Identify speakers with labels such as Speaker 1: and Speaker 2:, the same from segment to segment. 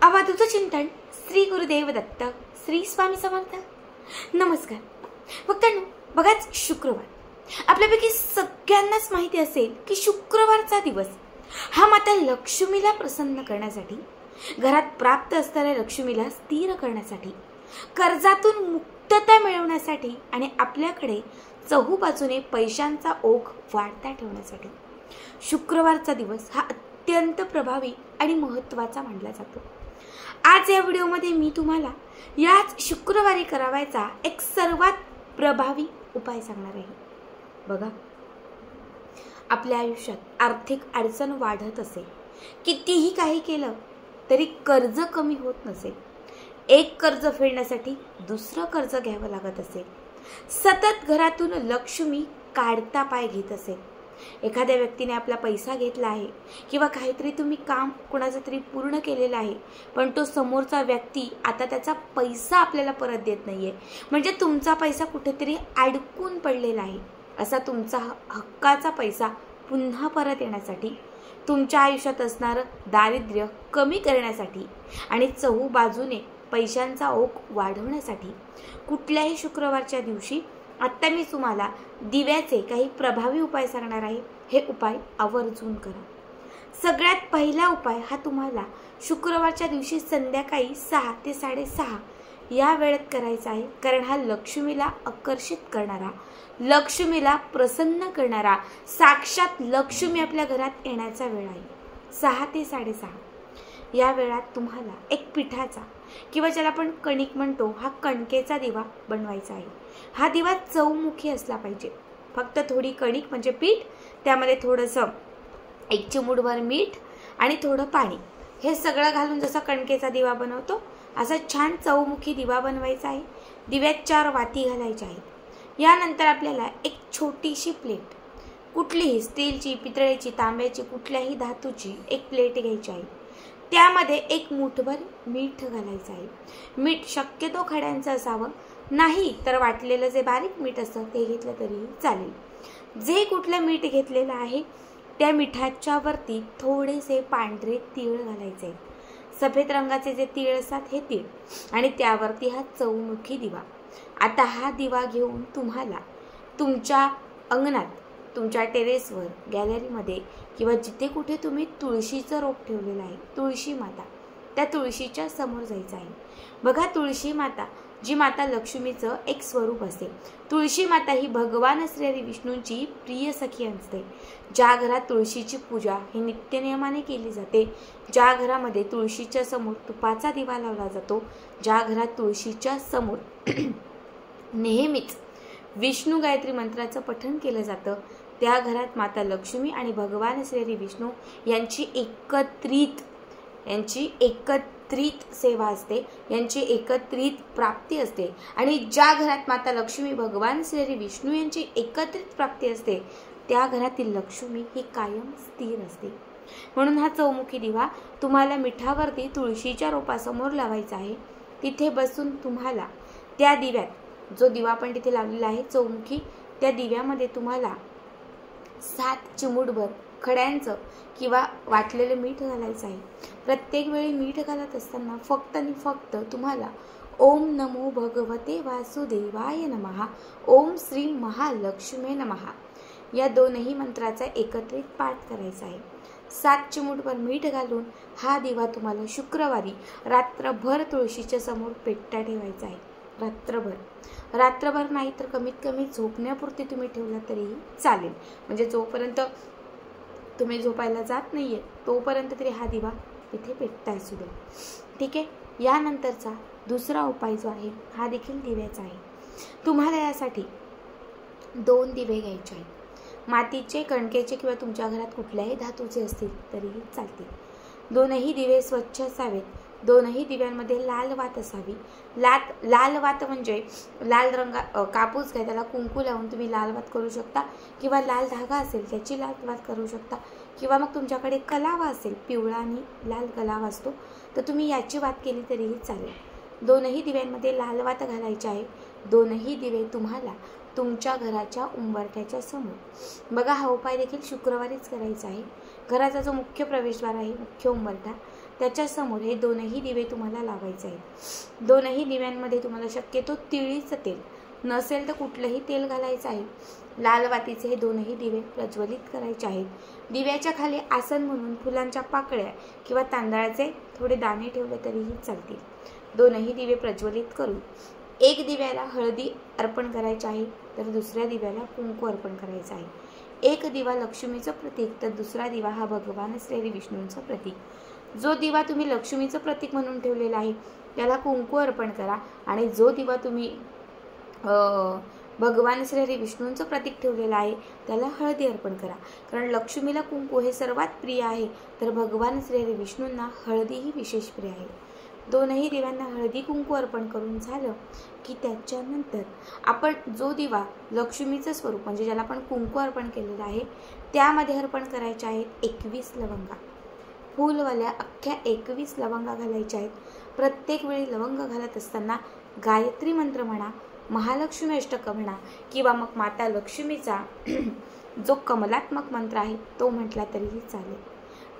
Speaker 1: अवधूत चिंतन श्री गुरुदेव दत्त श्री स्वामी समर्थ। नमस्कार भक्तांनो, बघाच शुक्रवार आपल्यापैकी सगळ्यांनाच माहिती असेल की शुक्रवारचा दिवस हा माता लक्ष्मीला प्रसन्न करण्यासाठी, घरात प्राप्त असणाऱ्या लक्ष्मीला स्थिर करण्यासाठी, कर्जातून मुक्तता मिळवण्यासाठी आणि आपल्याकडे चहूबाजूने पैशांचा ओघ वाढता ठेवण्यासाठी शुक्रवारचा दिवस हा अत्यंत प्रभावी आणि महत्त्वाचा मानला जातो। आज या व्हिडिओमध्ये मी तुम्हाला याच शुक्रवारी करावायचा एक सर्वात प्रभावी उपाय सांगणार आहे। बघा, आपल्या आयुष्यात आर्थिक अडचण वाढत असेल, कितीही काही केलं तरी कर्ज कमी होत नसेल, एक कर्ज फेडण्यासाठी दुसरं कर्ज घ्यावं लागत असेल, सतत घरातून लक्ष्मी काढता पाय घेत असेल, एखाद्या व्यक्तीने आपला पैसा घेतला आहे किंवा काहीतरी तुम्ही काम कोणाचं तरी पूर्ण केलेलं आहे, पण तो समोरचा व्यक्ती आता त्याचा पैसा आपल्याला परत देत नाहीये, म्हणजे तुमचा पैसा कुठेतरी अडकून पडलेला आहे, असा तुमचा हक्काचा पैसा पुन्हा परत येण्यासाठी, तुमच्या आयुष्यात असणारं दारिद्र्य कमी करण्यासाठी आणि चहूबाजूने पैशांचा ओघ वाढवण्यासाठी कुठल्याही शुक्रवारच्या दिवशी आता मी तुम्हाला दिव्याचे काही प्रभावी उपाय सांगणार आहे। हे उपाय आवर्जून करा। सगळ्यात पहिला उपाय हा तुम्हाला शुक्रवारच्या दिवशी संध्याकाळी 6 ते 6:30 या वेळेत करायचा आहे, कारण हा लक्ष्मीला आकर्षित करणारा, लक्ष्मीला प्रसन्न करणारा, साक्षात लक्ष्मी आपल्या घरात येण्याचा वेळ आहे। 6 ते 6:30 या वेळात तुम्हाला एक पिठाचा किंवा ज्याला आपण कणिक म्हणतो, हा कणकेचा दिवा बनवायचा आहे। हा दिवा चौमुखी असला पाहिजे। फक्त थोडी कणिक म्हणजे पीठ, त्यामध्ये थोडंसं एक चिमूटभर मीठ आणि थोडं पाणी, हे सगळं घालून जसा कणकेचा दिवा बनवतो असा छान चौमुखी दिवा बनवायचा आहे। दिव्यात 4 वाती घालायच्या आहेत। यानंतर आपल्याला एक छोटीशी प्लेट, कुठलीही स्टीलची, पितळेची, तांब्याची, कुठल्याही धातूची एक प्लेट घ्यायची आहे। त्यामध्ये एक मूठभर मीठ घालायचं आहे। मीठ शक्यतो खड्यांचं असावं, नाही तर वाटलेलं जे बारीक मीठ असतं ते घेतलं तरी चालेल। जे कुठलं मीठ घेतलेलं आहे त्या मिठाच्या वरती थोडेसे पांढरे तीळ घालायचे, सफेद रंगाचे जे तीळ असतात हे तीळ, आणि त्यावरती हा चौमुखी दिवा। आता हा दिवा घेऊन तुम्हाला तुमच्या अंगणात, तुमच्या टेरेसवर, गॅलरीमध्ये किंवा जिथे कुठे तुम्ही तुळशीचं रोप ठेवलेलं आहे, तुळशी माता, त्या तुळशीच्या समोर जायचं आहे। बघा, तुळशी माता जी माता लक्ष्मीचं एक स्वरूप असते। तुळशी माता ही भगवान श्री विष्णूंची प्रिय सखी असते। ज्या घरात तुळशीची पूजा ही नित्यनियमाने केली जाते, ज्या घरामध्ये तुळशीच्या समोर तुपाचा दिवा लावला जातो, ज्या घरात तुळशीच्या समोर नेहमीच विष्णू गायत्री मंत्राचं पठण केलं जातं, त्या घरात माता लक्ष्मी आणि भगवान श्री विष्णू यांची एकत्रित सेवा असते, यांची एकत्रित प्राप्ती असते। आणि ज्या घरात माता लक्ष्मी, भगवान श्री विष्णू यांची एकत्रित प्राप्ती असते, त्या घरातील लक्ष्मी ही कायम स्थिर असते। म्हणून हा चौमुखी दिवा तुम्हाला मिठावरती तुळशीच्या रोपासमोर लावायचा आहे। तिथे बसून तुम्हाला त्या दिव्यात, जो दिवा आपण तिथे लावलेला आहे चौमुखी, त्या दिव्यामध्ये तुम्हाला 7 चिमूटभर खड्यांचं किंवा वाटलेलं मीठ घालायचं आहे। प्रत्येक वेळी मीठ घालत असताना फक्त आणि फक्त तुम्हाला ओम नमो भगवते वासुदेवाय नमः, ओम श्री महालक्ष्मी नमः या दोनही मंत्राचा एकत्रित पाठ करायचा आहे। 7 चिमूटभर मीठ घालून हा दिवा तुम्हाला शुक्रवारी रात्रभर तुळशीच्या समोर पेटता ठेवायचा आहे। रात्रभर नाही तर कमीत कमी झोपण्यापुरती तुम्ही ठेवला तरीही चालेल, म्हणजे जोपर्यंत तुम्ही झोपायला जात नाहीये तोपर्यंत तरी हा दिवा इथे पेटता असू दे, ठीक आहे। यानंतरचा दुसरा उपाय जो आहे हा देखील दिव्याचा आहे। तुम्हाला यासाठी 2 दिवे घ्यायचे आहेत, मातीचे, कणकेचे किंवा तुमच्या घरात कुठल्याही धातूचे असतील तरीही चालतील। दोनही दिवे स्वच्छ असावेत। दोनही दिव्यांमध्ये लाल वात असावी। लाल वात म्हणजे लाल कापूस घ्या, त्याला कुंकू लावून तुम्ही लाल वात करू शकता, किंवा लाल धागा असेल त्याची लाल वात करू शकता, किंवा मग तुमच्याकडे कलावा असेल, पिवळा आणि लाल कलावा असतो, तर तुम्ही याची वात केली तरीही चालेल। दोनही दिव्यांमध्ये लाल वात घालायची आहे। दोनही दिवे तुम्हाला तुमच्या घराच्या उंबरठ्याच्या समोर, बघा हा उपाय देखील शुक्रवारीच करायचा आहे। घराचा जो मुख्य प्रवेशद्वार आहे, मुख्य उंबरठा, त्याच्यासमोर हे दोनही दिवे तुम्हाला लावायचे आहेत. दोनही दिव्यांमध्ये तुम्हाला शक्यतो तिळीचं तेल नसेल तर कुठलंही तेल घालायचं आहे. लाल वातीचे हे दोनही दिवे प्रज्वलित करायचे आहेत. दिव्याच्या खाली आसन म्हणून फुलांच्या पाकळ्या किंवा तांदळाचे थोडे दाणे ठेवले तरीही चालतील. दोनही दिवे प्रज्वलित करून एक दिव्याला हळदी अर्पण करायचे आहे तर दुसऱ्या दिव्याला कुंकू अर्पण करायचं आहे. एक दिवा लक्ष्मीचं प्रतीक तर दुसरा दिवा हा भगवान श्री विष्णूंचं प्रतीक. जो दिवा तुम्ही लक्ष्मीचं प्रतीक म्हणून ठेवलेला आहे त्याला कुंकू अर्पण करा आणि जो दिवा तुम्ही भगवान श्री विष्णूंचं प्रतीक ठेवलेलं आहे त्याला हळदी अर्पण करा. कारण लक्ष्मीला कुंकू हे सर्वात प्रिय आहे तर भगवान श्री विष्णूंना हळदी ही विशेष प्रिय आहे. दोनही दिव्यांना हळदी कुंकू अर्पण करून झालं की त्याच्यानंतर आपण जो दिवा लक्ष्मीचं स्वरूप म्हणजे ज्याला आपण कुंकू अर्पण केलेलं आहे त्यामध्ये अर्पण करायचे आहेत 21 लवंगा. फूलवाल्या अख्ख्या 21 लवंगा घालायच्या आहेत. प्रत्येक वेळी लवंग घालत असताना गायत्री मंत्र म्हणा, महालक्ष्मी अष्टक म्हणा किंवा मग माता लक्ष्मीचा जो कमलात्मक मंत्र आहे तो म्हटला तरीही चालेल.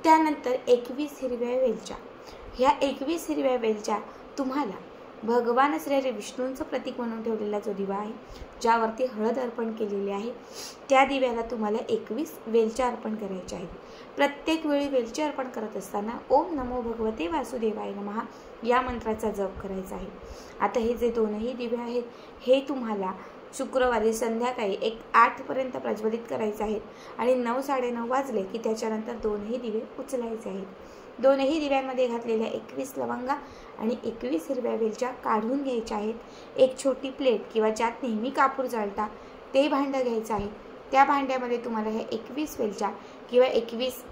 Speaker 1: त्यानंतर 21 हिरव्या वेलच्या. ह्या 21 हिरव्या वेलच्या तुम्हाला भगवान श्री विष्णूंचं प्रतीक म्हणून ठेवलेला जो दिवा आहे ज्यावरती हळद अर्पण केलेली आहे त्या दिव्याला तुम्हाला 21 वेलच्या अर्पण करायच्या आहेत. प्रत्येक वेळी वेलची अर्पण करत असताना ओम नमो भगवते वासुदेवाय नमः या मंत्राचा जप करायचा आहे. आता हे जे दोनही दिवे आहेत हे तुम्हाला शुक्रवारी संध्याकाळी 8 पर्यंत प्रज्वलित करायचे आहेत आणि 9 साडेनऊ वाजले की त्याच्यानंतर दोनही दिवे उचलायचे आहेत. दोनही दिव्यांमध्ये घातलेल्या 21 लवंगा आणि 21 हिरव्या वेलच्या काढून घ्यायच्या आहेत. एक छोटी प्लेट किंवा ज्यात नेहमी कापूर जाळता ते भांडं घ्यायचं आहे. त्या भांड्यामध्ये तुम्हाला ह्या 21 वेलच्या किंवा 21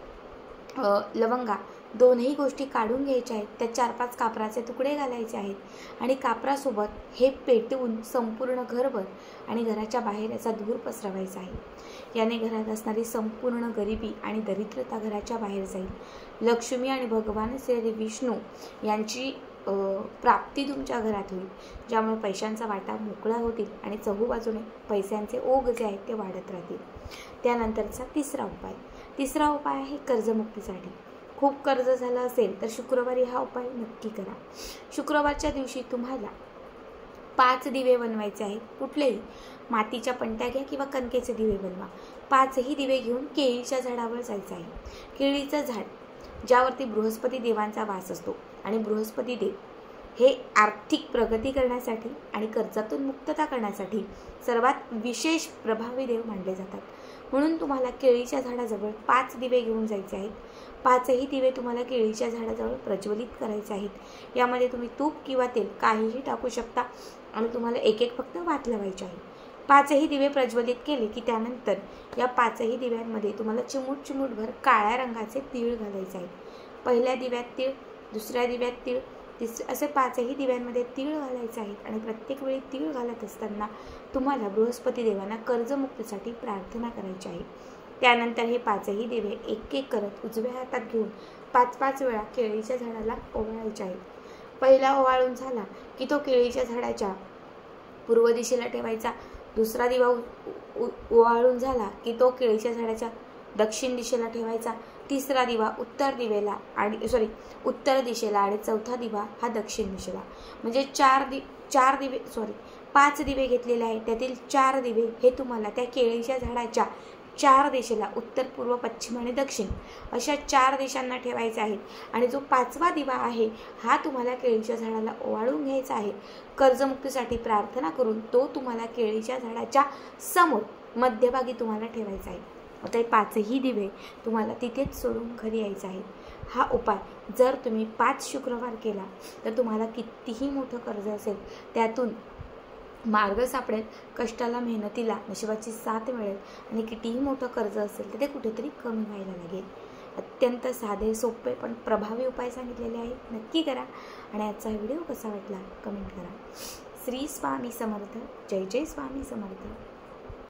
Speaker 1: लवंगा दोनही गोष्टी काढून घ्यायच्या आहेत. त्या 4-5 कापराचे तुकडे घालायचे आहेत आणि कापरासोबत हे पेटवून संपूर्ण घरभर आणि घराच्या बाहेर याचा धूर पसरवायचा आहे. याने घरात असणारी संपूर्ण गरिबी आणि दरिद्रता घराच्या बाहेर जाईल. लक्ष्मी आणि भगवान श्री विष्णू यांची प्राप्ती तुमच्या घरात होईल, ज्यामुळे पैशांचा वाटा मोकळा होतील आणि चहूबाजूने पैशांचे ओघ जे आहेत ते वाढत राहतील. त्यानंतरचा तिसरा उपाय आहे कर्जमुक्तीसाठी. खूप कर्ज झालं असेल तर शुक्रवारी हा उपाय नक्की करा. शुक्रवारच्या दिवशी तुम्हाला 5 दिवे बनवायचे आहेत. कुठलेही मातीच्या पंट्या घ्या किंवा कणकेचे दिवे बनवा. 5ही दिवे घेऊन केळीच्या झाडावर जायचं आहे. केळीचं झाड ज्यावरती बृहस्पती देवांचा वास असतो आणि बृहस्पती देव हे आर्थिक प्रगती करण्यासाठी आणि कर्जातून मुक्तता करण्यासाठी सर्वात विशेष प्रभावी देव मानले जातात. म्हणून तुम्हाला केळीच्या झाडाजवळ 5 दिवे घेऊन जायचे आहेत. 5ही दिवे तुम्हाला केळीच्या झाडाजवळ प्रज्वलित करायचे आहेत. यामध्ये तुम्ही तूप किंवा तेल काहीही टाकू शकता आणि तुम्हाला एक फक्त वात लावायची आहे. 5ही दिवे प्रज्वलित केले की त्यानंतर या 5ही दिव्यांमध्ये तुम्हाला चिमूटभर काळ्या रंगाचे तीळ घालायचे आहेत. पहिल्या दिव्यात तीळ, दुसऱ्या दिव्यात तीळ, असे 5ही दिव्यांमध्ये तीळ घालायचे आहेत आणि प्रत्येक वेळी तीळ घालत असताना तुम्हाला बृहस्पती देवांना कर्जमुक्तीसाठी प्रार्थना करायची आहे. त्यानंतर हे 5ही दिवे एक करत उजव्या हातात घेऊन 5 वेळा केळीच्या झाडाला ओवाळायचे आहेत. पहिला ओवाळून झाला की तो केळीच्या झाडाच्या पूर्व दिशेला ठेवायचा. दुसरा दिवा ओवाळून झाला की तो केळीच्या झाडाच्या दक्षिण दिशेला ठेवायचा. तिसरा दिवा उत्तर दिशेला आणि चौथा दिवा हा दक्षिण दिशेला. म्हणजे 5 दिवे घेतलेले आहेत. त्यातील 4 दिवे हे तुम्हाला त्या केळीच्या झाडाच्या 4 दिशेला उत्तर, पूर्व, पश्चिम आणि दक्षिण अशा 4 दिशांना ठेवायचे आहेत. आणि जो 5वा दिवा आहे हा तुम्हाला केळीच्या झाडाला ओवाळून घ्यायचा आहे. कर्जमुक्तीसाठी प्रार्थना करून तो तुम्हाला केळीच्या झाडाच्या समोर मध्यभागी तुम्हाला ठेवायचा आहे. आता हे 5ही दिवे तुम्हाला तिथेच सोडून घरी यायचं आहे. हा उपाय जर तुम्ही 5 शुक्रवार केला तर तुम्हाला कितीही मोठं कर्ज असेल त्यातून मार्ग सापडेल. कष्टाला, मेहनतीला नशिबाची साथ मिळेल आणि कितीही मोठं कर्ज असेल तर ते कुठेतरी कमी व्हायला लागेल. अत्यंत साधे, सोपे पण प्रभावी उपाय सांगितलेले आहेत. नक्की करा आणि आजचा व्हिडिओ कसा वाटला कमेंट करा. श्री स्वामी समर्थ. जय जय स्वामी समर्थ.